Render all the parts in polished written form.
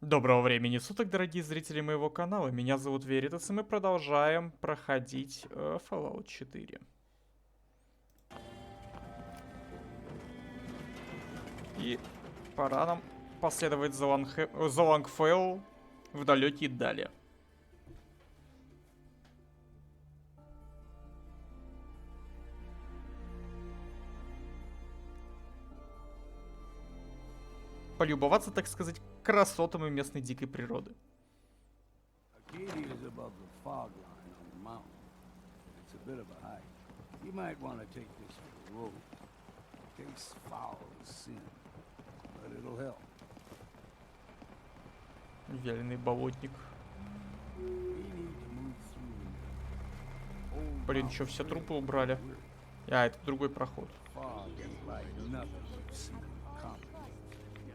Доброго времени суток, дорогие зрители моего канала. Меня зовут Веритас, и мы продолжаем проходить Fallout 4. И пора нам последовать за Лангфейл в далекие дали. Полюбоваться, так сказать, красотами местной дикой природы. Arcadia's above the fog line on the mountain. It's a bit of a hike. You might want to take this for the road. Tastes foul as sin, but it'll help. Вяленый болотник. We need to move through old Блин, что, все трупы убрали? А, это другой проход. fog is like nothing we've seen coming.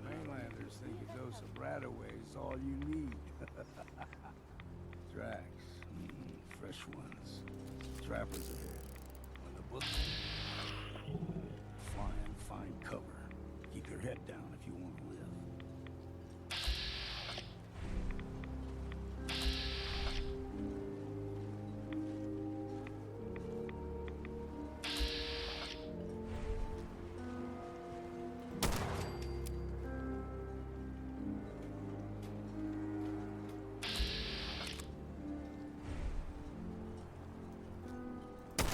Mainlanders think a dose of Radaway is all you need. Tracks, fresh ones. Trappers ahead. When the book fly and find cover. Keep your head down if you want to live.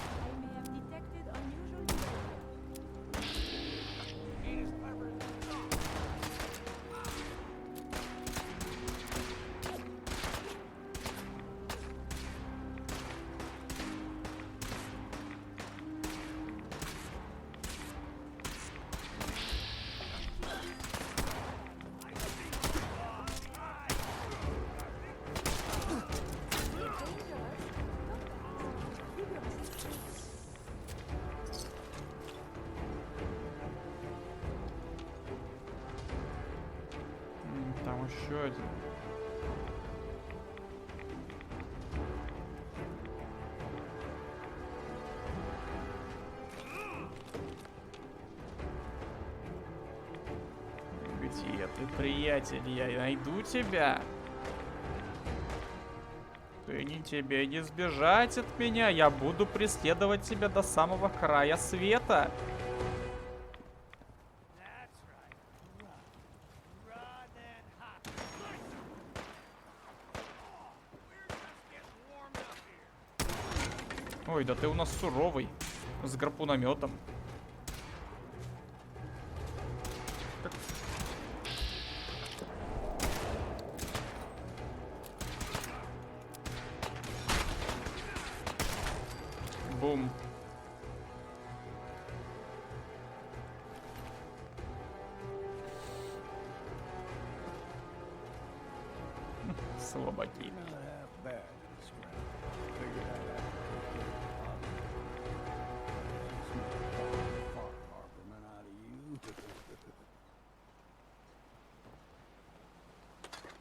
I may have detected unusual behavior. Там еще один. Где ты, приятель? Я найду тебя. Тебе не сбежать от меня. Я буду преследовать тебя до самого края света. Ой, да ты у нас суровый. С гарпунометом. Бум. Слабаки. Not half bad in the scrap. Figured I'd have to take it far harborman out of you.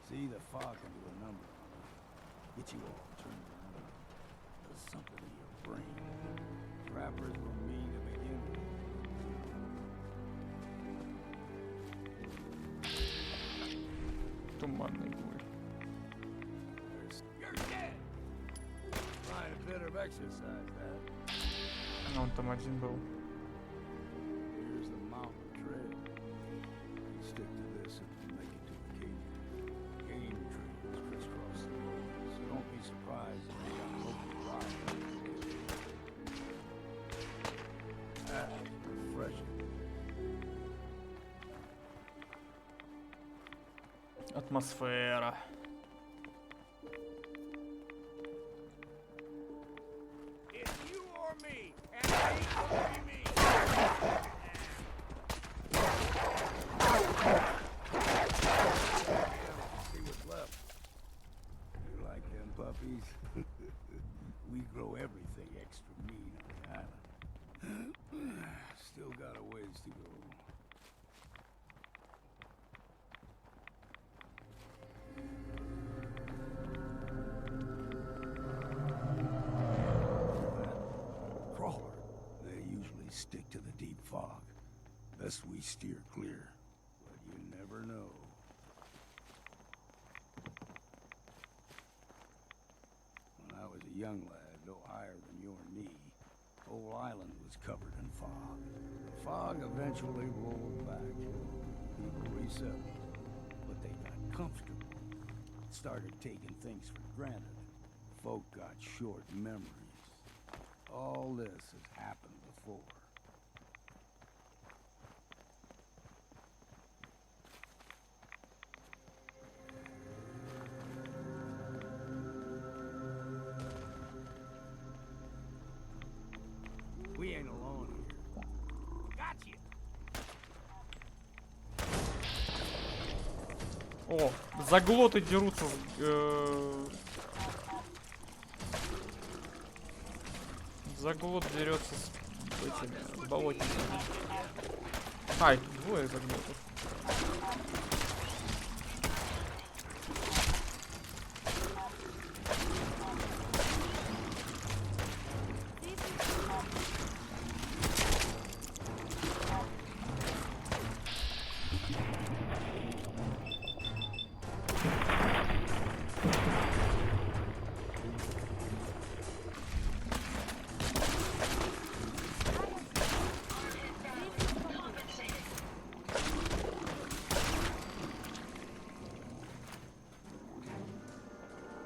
See, the fog can do a number on it. Get you all turned around. Does something in your brain. Trappers were mean to begin with. Туманный гуль. You're dead! Find a bit of exercise, that. Он там один был. Here's the mountain trail. Stick to this and make it to Acadia. Game trails crisscross the road, so don't be surprised if you got local rides. That's refreshing. Атмосфера. It's you or me, and it ain't gonna be me. See what's left. You like them puppies? We grow everything extra mean on the island. Still got a ways to go. Crawler. They usually stick to the deep fog. Best we steer clear. But you never know. young lad, no higher than your knee, whole island was covered in fog. The fog eventually rolled back. People resettled, but they got comfortable. Started taking things for granted. Folk got short memories. All this has happened before. We ain't alone here. Gotcha! О, заглоты дерутся заглот дерется с этими болотниками. Ай, двое заглотов.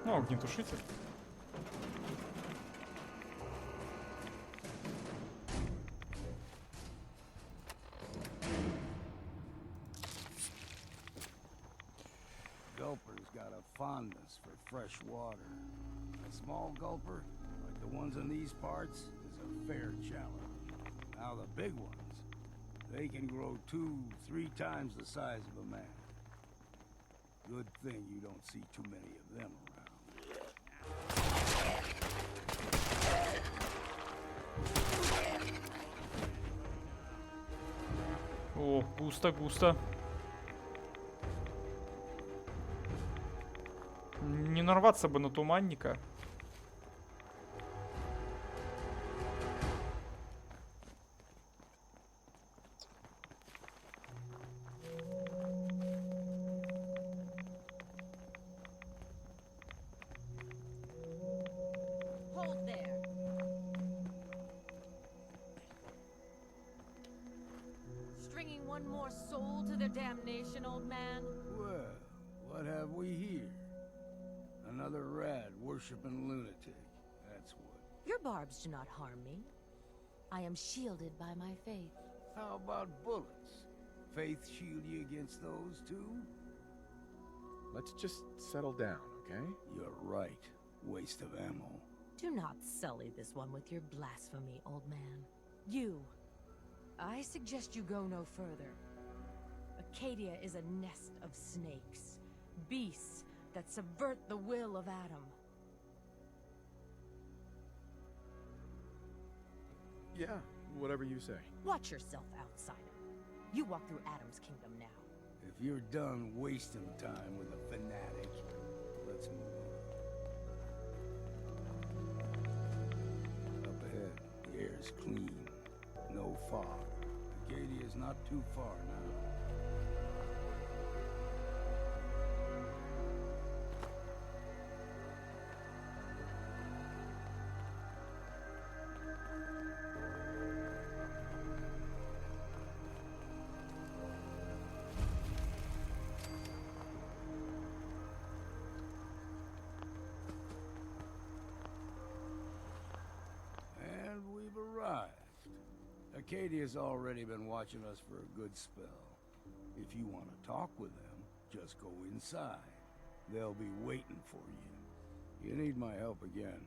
Ну, огнетушитель. Gulper's got a fondness for fresh water. A small gulper, like the ones in these parts, is a fair challenge. Now the big ones, they can grow 2-3 times the size of a man. Good thing you don't see too many of them around. О, густо-густо. Не нарваться бы на туманника. Hold there. Stringing one more soul to their damnation, old man? Well, what have we here? Another rad worshipping lunatic. That's what. Your barbs do not harm me. I am shielded by my faith. How about bullets? Faith shield you against those too? Let's just settle down, okay? You're right. Waste of ammo. Do not sully this one with your blasphemy, old man. You. I suggest you go no further. Acadia is a nest of snakes. Beasts that subvert the will of Adam. Yeah, whatever you say. Watch yourself, outsider. You walk through Adam's kingdom now. If you're done wasting time with a fanatic, let's move on. Up ahead, the air's clean. No fog. Acadia's not too far now. And we've arrived. Acadia's already been watching us for a good spell. If you want to talk with them, just go inside. They'll be waiting for you. You need my help again,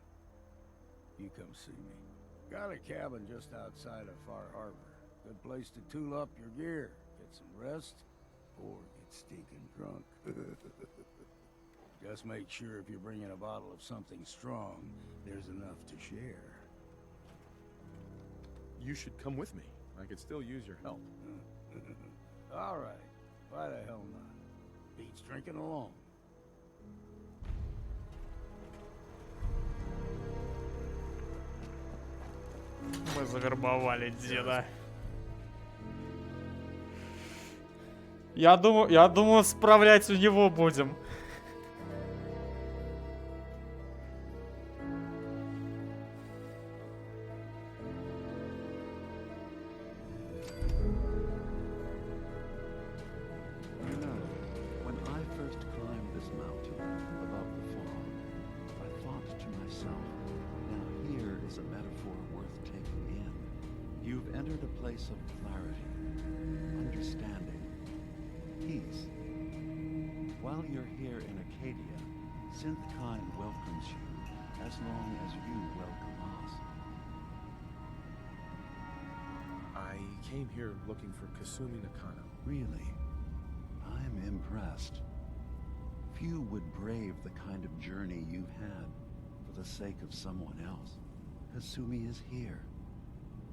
you come see me. Got a cabin just outside of Far Harbor. Good place to tool up your gear, get some rest, or get stinking drunk. Just make sure if you're bringing a bottle of something strong, there's enough to share. You should come with me. I could still use your help. All right. Why the hell not? Beats drinking alone. Мы завербовали деда. Я думаю, справлять у него будем. entered a place of clarity, understanding, peace. While you're here in Acadia, Synthkind welcomes you as long as you welcome us. I came here looking for Kasumi Nakano. Really, I'm impressed. Few would brave the kind of journey you've had for the sake of someone else. Kasumi is here.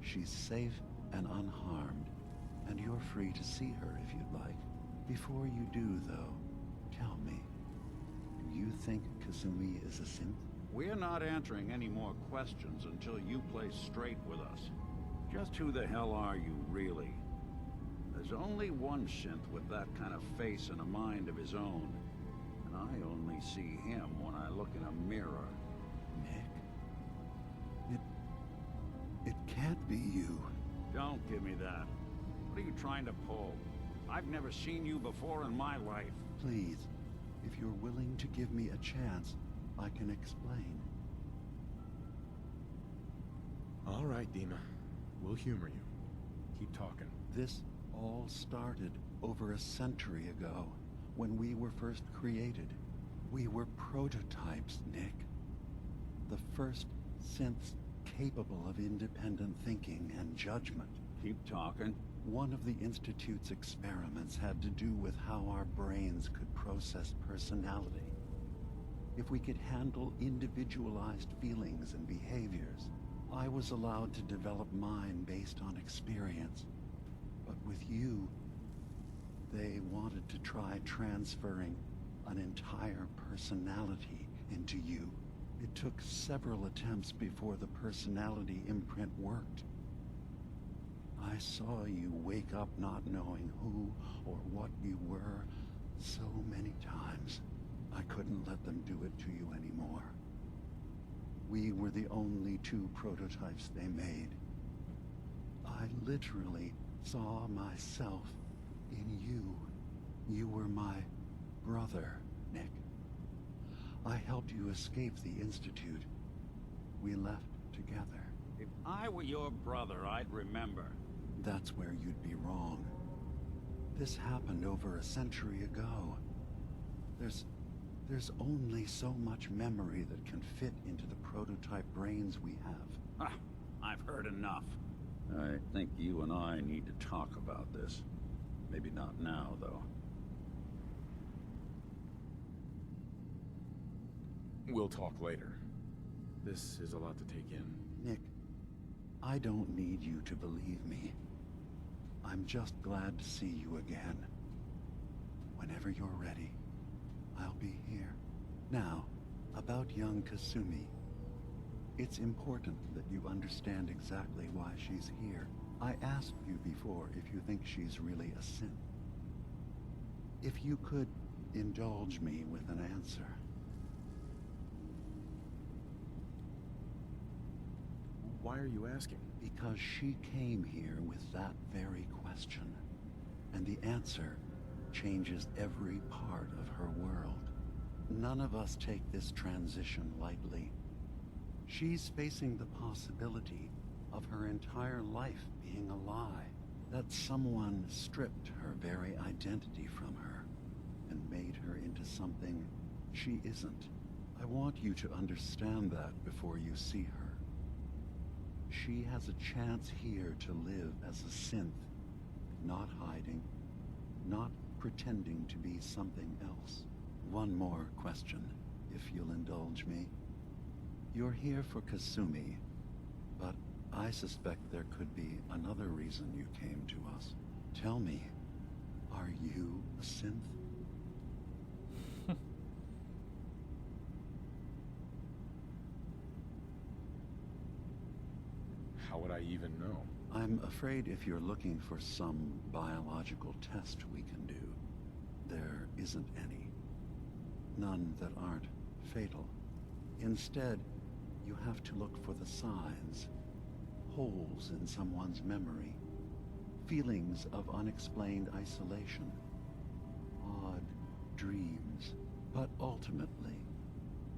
She's safe and unharmed, and you're free to see her if you'd like. Before you do, though, tell me, do you think Kasumi is a synth? We're not answering any more questions until you play straight with us. Just who the hell are you, really? There's only one synth with that kind of face and a mind of his own. And I only see him when I look in a mirror. Nick? It can't be you. Don't give me that. What are you trying to pull? I've never seen you before in my life. Please, if you're willing to give me a chance, I can explain. All right, Dima. We'll humor you. Keep talking. This all started over a century ago, when we were first created. We were prototypes, Nick. The first synths capable of independent thinking and judgment. Keep talking. One of the Institute's experiments had to do with how our brains could process personality. If we could handle individualized feelings and behaviors, I was allowed to develop mine based on experience. But with you, they wanted to try transferring an entire personality into you. It took several attempts before the personality imprint worked. I saw you wake up not knowing who or what you were so many times. I couldn't let them do it to you anymore. We were the only two prototypes they made. I literally saw myself in you. You were my brother, Nick. I helped you escape the Institute. We left together. If I were your brother, I'd remember. That's where you'd be wrong. This happened over a century ago. There's only so much memory that can fit into the prototype brains we have. Ah, I've heard enough. I think you and I need to talk about this. Maybe not now, though. We'll talk later. This is a lot to take in. Nick, I don't need you to believe me. I'm just glad to see you again. Whenever you're ready, I'll be here. Now, about young Kasumi. It's important that you understand exactly why she's here. I asked you before if you think she's really a synth. If you could indulge me with an answer. Why are you asking? Because she came here with that very question. And the answer changes every part of her world. None of us take this transition lightly. She's facing the possibility of her entire life being a lie. That someone stripped her very identity from her and made her into something she isn't. I want you to understand that before you see her. She has a chance here to live as a synth, not hiding, not pretending to be something else. One more question, if you'll indulge me. You're here for Kasumi, but I suspect there could be another reason you came to us. Tell me, are you a synth? How would I even know? I'm afraid if you're looking for some biological test we can do, there isn't any. None that aren't fatal. Instead, you have to look for the signs, holes in someone's memory, feelings of unexplained isolation, odd dreams. But ultimately,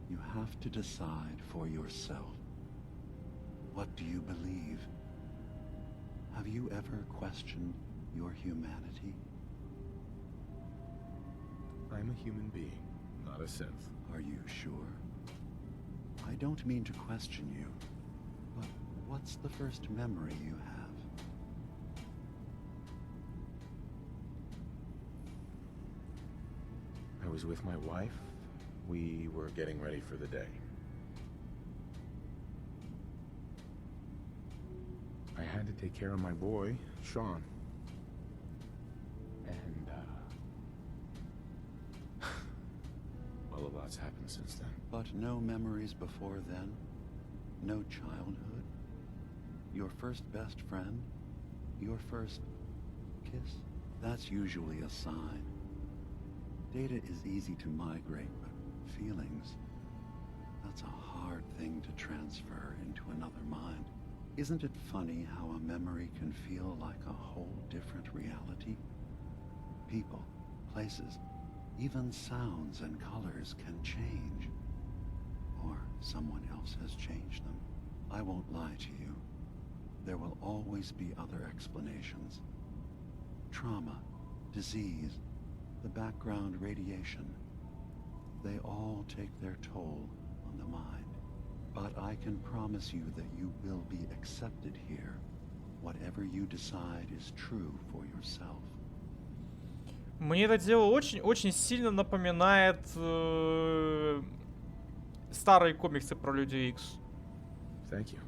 you have to decide for yourself. What do you believe? Have you ever questioned your humanity? I'm a human being, not a synth. Are you sure? I don't mean to question you, but what's the first memory you have? I was with my wife. We were getting ready for the day. I had to take care of my boy, Sean. And, well, a lot's happened since then. But no memories before then? No childhood? Your first best friend? Your first kiss? That's usually a sign. Data is easy to migrate, but feelings, that's a hard thing to transfer into another mind. Isn't it funny how a memory can feel like a whole different reality? People, places, even sounds and colors can change. Or someone else has changed them. I won't lie to you. There will always be other explanations. Trauma, disease, the background radiation. They all take their toll on the mind. But I can promise you that you will be accepted here. Whatever you decide is true for yourself. Мне это дело очень сильно напоминает старые комиксы про Людей Икс. Thank you.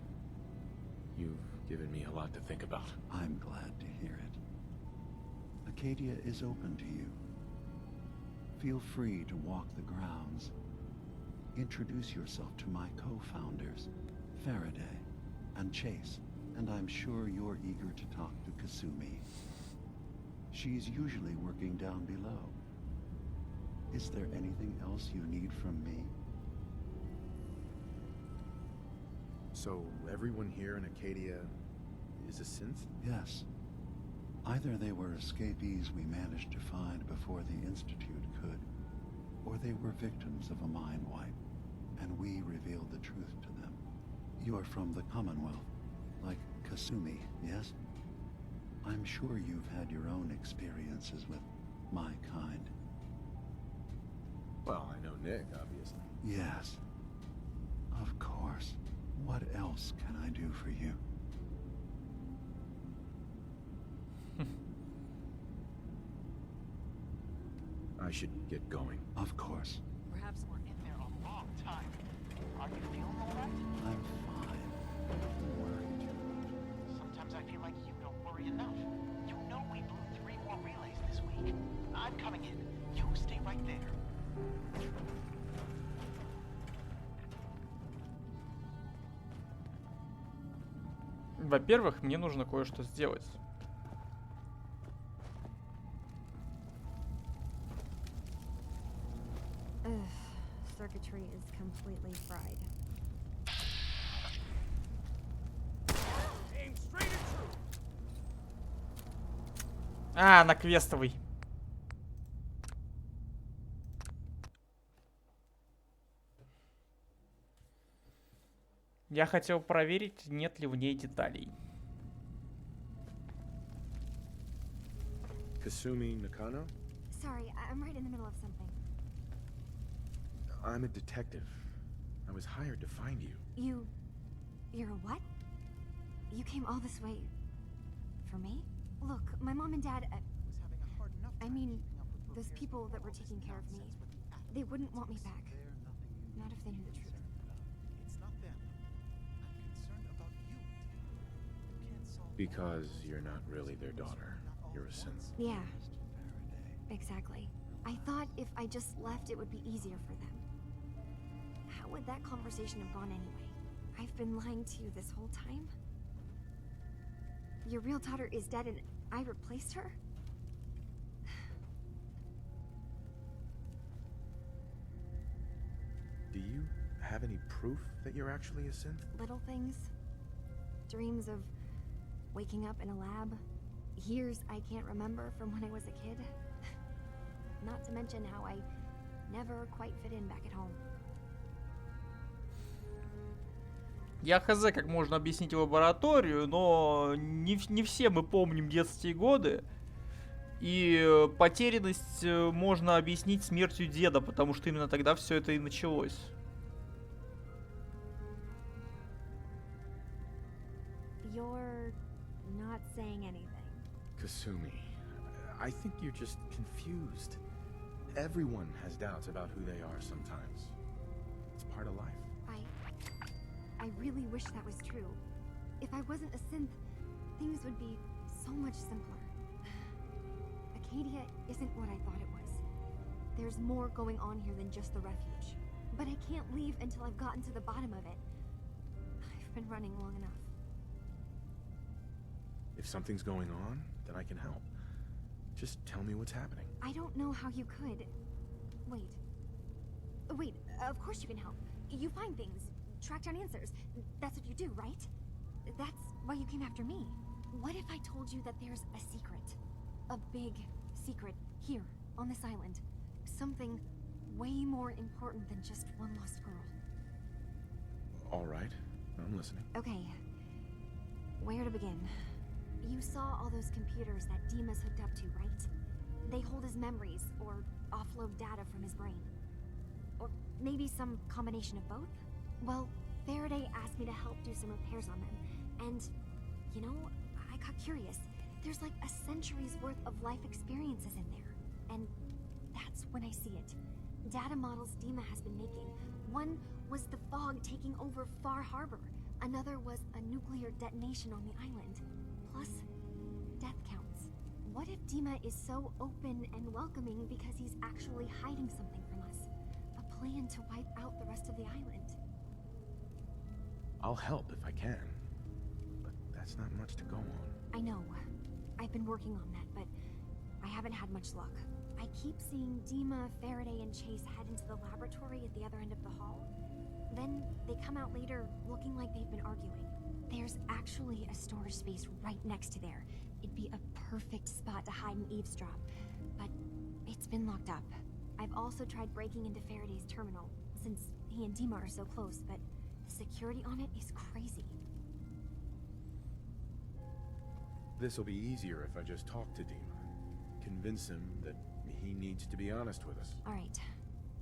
You've given me a lot to think about. I'm glad to hear it. Acadia is open to you. Feel free to walk the grounds. Introduce yourself to my co-founders, Faraday and Chase, and I'm sure you're eager to talk to Kasumi. She's usually working down below. Is there anything else you need from me? So, everyone here in Acadia is a synth? Yes. Either they were escapees we managed to find before the Institute could, or they were victims of a mind wipe, and we revealed the truth to them. You're from the Commonwealth, like Kasumi, yes? I'm sure you've had your own experiences with my kind. Well, I know Nick, obviously. Yes. Of course. What else can I do for you? I should get going. Of course. Perhaps we're in there a long time. Are you feeling all right? I'm fine. Don't worry too much. Sometimes I feel like you don't worry enough. You know we blew 3 more relays this week. I'm coming in. You stay right there. Во-первых, мне нужно кое-что сделать. Circuitry is completely fried. Aim straight and true. А, на квестовый. Я хотел проверить, нет ли в ней деталей. Kasumi Nakano? Sorry, I'm right in the middle of something. I'm a detective. I was hired to find you. You're a what? You came all this way for me? Look, my mom and dad, I mean, those people that were taking care of me, they wouldn't want me back. Not if they knew the truth. It's not them. I'm concerned about you. You can't solve Because you're not really their daughter. You're a synth. Yeah, exactly. I thought if I just left, it would be easier for them. How would that conversation have gone anyway? I've been lying to you this whole time? Your real daughter is dead and I replaced her? Do you have any proof that you're actually a synth? Little things. Dreams of waking up in a lab. Years I can't remember from when I was a kid. Not to mention how I never quite fit in back at home. Я хз, как можно объяснить лабораторию, но не все мы помним детские годы. И потерянность можно объяснить смертью деда, потому что именно тогда все это и началось. You're not saying anything. Kasumi, I think you're just confused. Everyone has doubts about who they are sometimes. It's part of life. I really wish that was true. If I wasn't a synth, things would be so much simpler. Acadia isn't what I thought it was. There's more going on here than just the refuge. But I can't leave until I've gotten to the bottom of it. I've been running long enough. If something's going on, then I can help. Just tell me what's happening. I don't know how you could. Wait. Wait, of course you can help. You find things, track down answers. That's what you do, right? That's why you came after me. What if I told you that there's a secret? A big secret here, on this island. Something way more important than just one lost girl. All right, I'm listening. Okay. Where to begin? You saw all those computers that Dima's hooked up to, right? They hold his memories, or offload data from his brain. Or maybe some combination of both? Well, Faraday asked me to help do some repairs on them. And, you know, I got curious. There's like a century's worth of life experiences in there. And that's when I see it. Data models Dima has been making. One was the fog taking over Far Harbor. Another was a nuclear detonation on the island. Plus, death counts. What if Dima is so open and welcoming because he's actually hiding something from us? A plan to wipe out the rest of the island. I'll help if I can. But that's not much to go on. I know. I've been working on that, but I haven't had much luck. I keep seeing Dima, Faraday, and Chase head into the laboratory at the other end of the hall. Then they come out later looking like they've been arguing. There's actually a storage space right next to there. It'd be a perfect spot to hide and eavesdrop, but it's been locked up. I've also tried breaking into Faraday's terminal, since he and Dima are so close, but the security on it is crazy. This'll be easier if I just talk to Dima. Convince him that he needs to be honest with us. All right.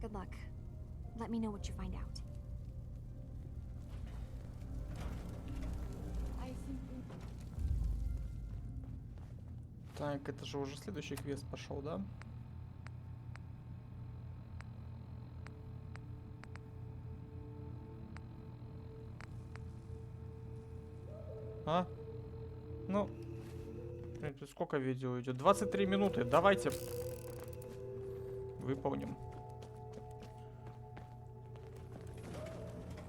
Good luck. Let me know what you find out. Так, это же уже следующий квест пошел, да? А? Ну, это сколько видео идет? 23 минуты. Давайте выполним.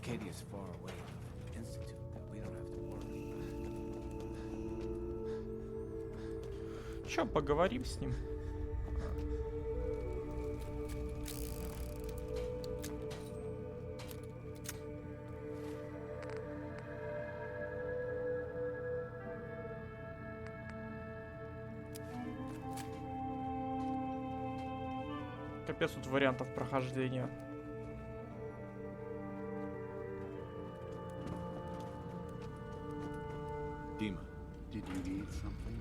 Acadia's far away from the Institute. We don't have to worry. Чё, поговорим с ним? Капец, тут вариантов прохождения. Dima, did you need something?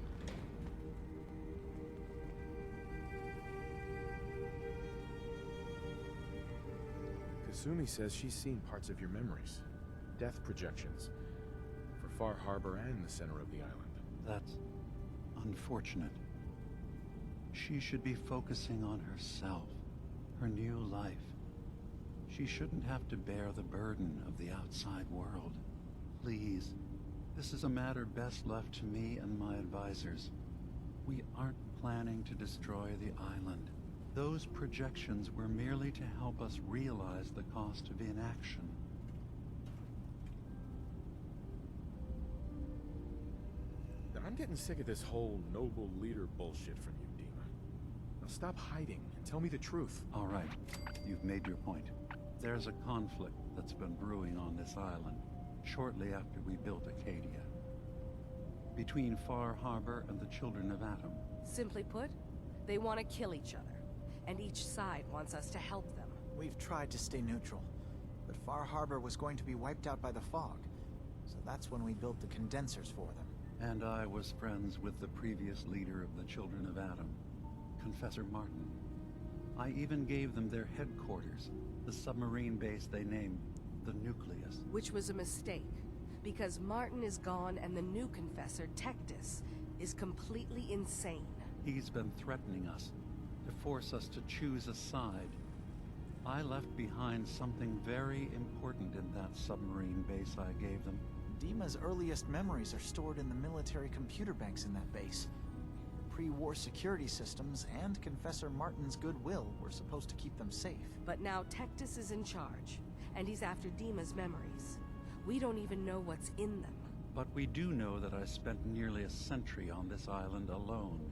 Kasumi says she's seen parts of your memories. Death projections. For Far Harbor and the center of the island. That's unfortunate. She should be focusing on herself, her new life. She shouldn't have to bear the burden of the outside world. Please, this is a matter best left to me and my advisors. We aren't planning to destroy the island. Those projections were merely to help us realize the cost of inaction. I'm getting sick of this whole noble leader bullshit from you, Dima. Now stop hiding and tell me the truth. All right, you've made your point. There's a conflict that's been brewing on this island shortly after we built Acadia. Between Far Harbor and the Children of Atom. Simply put, they want to kill each other, and each side wants us to help them. We've tried to stay neutral, but Far Harbor was going to be wiped out by the fog, So that's when we built the condensers for them. And I was friends with the previous leader of the Children of Adam, Confessor Martin. I even gave them their headquarters, the submarine base they named the Nucleus. Which was a mistake, because Martin is gone and the new Confessor, Tectus, is completely insane. He's been threatening us, to force us to choose a side. I left behind something very important in that submarine base I gave them. Dima's earliest memories are stored in the military computer banks in that base. Pre-war security systems and Confessor Martin's goodwill were supposed to keep them safe. But now Tectus is in charge, and he's after Dima's memories. We don't even know what's in them. But we do know that I spent nearly a century on this island alone.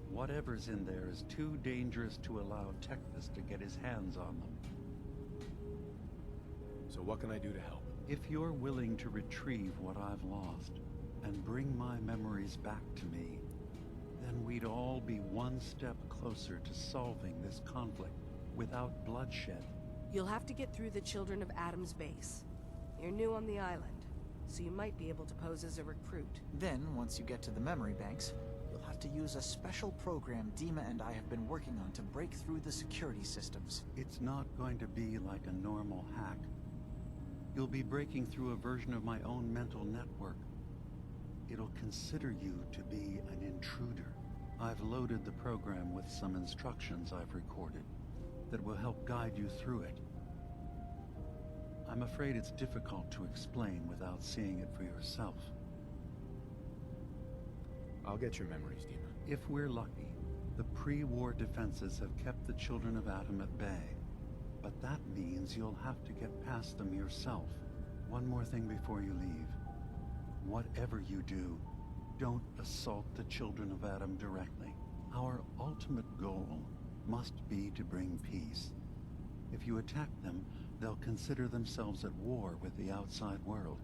Whatever's in there is too dangerous to allow Tectus to get his hands on them. So what can I do to help? If you're willing to retrieve what I've lost, and bring my memories back to me, then we'd all be one step closer to solving this conflict without bloodshed. You'll have to get through the Children of Adam's base. You're new on the island, so you might be able to pose as a recruit. Then, once you get to the memory banks, you'll have to use a special program Dima and I have been working on to break through the security systems. It's not going to be like a normal hack. You'll be breaking through a version of my own mental network. It'll consider you to be an intruder. I've loaded the program with some instructions I've recorded that will help guide you through it. I'm afraid it's difficult to explain without seeing it for yourself. I'll get your memories, Dima. If we're lucky, the pre-war defenses have kept the Children of Adam at bay. But that means you'll have to get past them yourself. One more thing before you leave. Whatever you do, don't assault the Children of Adam directly. Our ultimate goal must be to bring peace. If you attack them, they'll consider themselves at war with the outside world.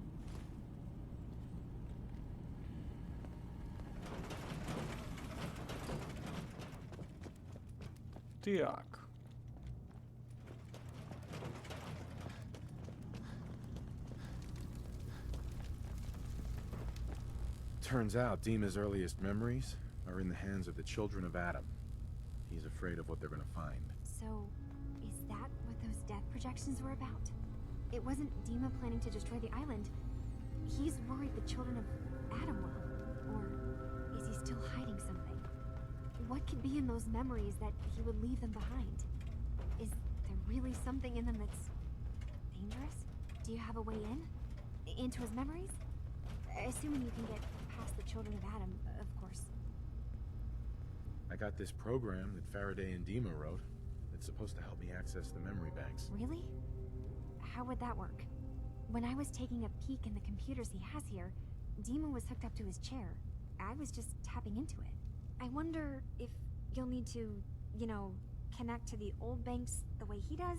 Так. Turns out Dima's earliest memories are in the hands of the Children of Adam. He's afraid of what they're gonna find. So, is that what those death projections were about? It wasn't Dima planning to destroy the island. He's worried the Children of Adam will. Or is he still hiding something? What could be in those memories that he would leave them behind? Is there really something in them that's dangerous? Do you have a way in? Into his memories? Assuming you can get past the Children of Adam, of course. I got this program that Faraday and Dima wrote. It's supposed to help me access the memory banks. Really? How would that work? When I was taking a peek in the computers he has here, Dima was hooked up to his chair. I was just tapping into it. I wonder if you'll need to, connect to the old banks the way he does?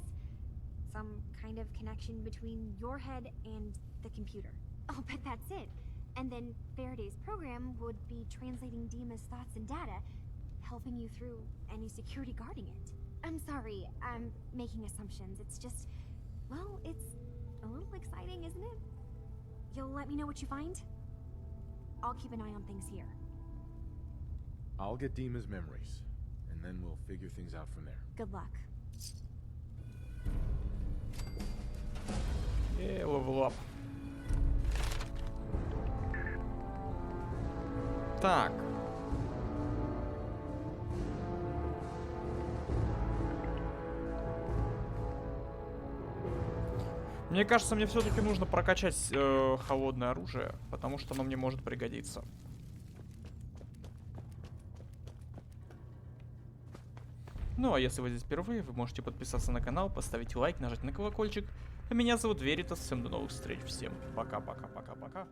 Some kind of connection between your head and the computer. Oh, but that's it. And then Faraday's program would be translating Dima's thoughts and data, helping you through any security guarding it. I'm sorry, I'm making assumptions. It's just, well, it's a little exciting, isn't it? You'll let me know what you find? I'll keep an eye on things here. I'll get Dima's memories, and then we'll figure things out from there. Good luck. Yeah, level up. Так. Мне кажется, мне все-таки нужно прокачать холодное оружие, потому что оно мне может пригодиться. Ну а если вы здесь впервые, вы можете подписаться на канал, поставить лайк, нажать на колокольчик. А меня зовут Веритас, всем до новых встреч, всем пока-пока-пока-пока.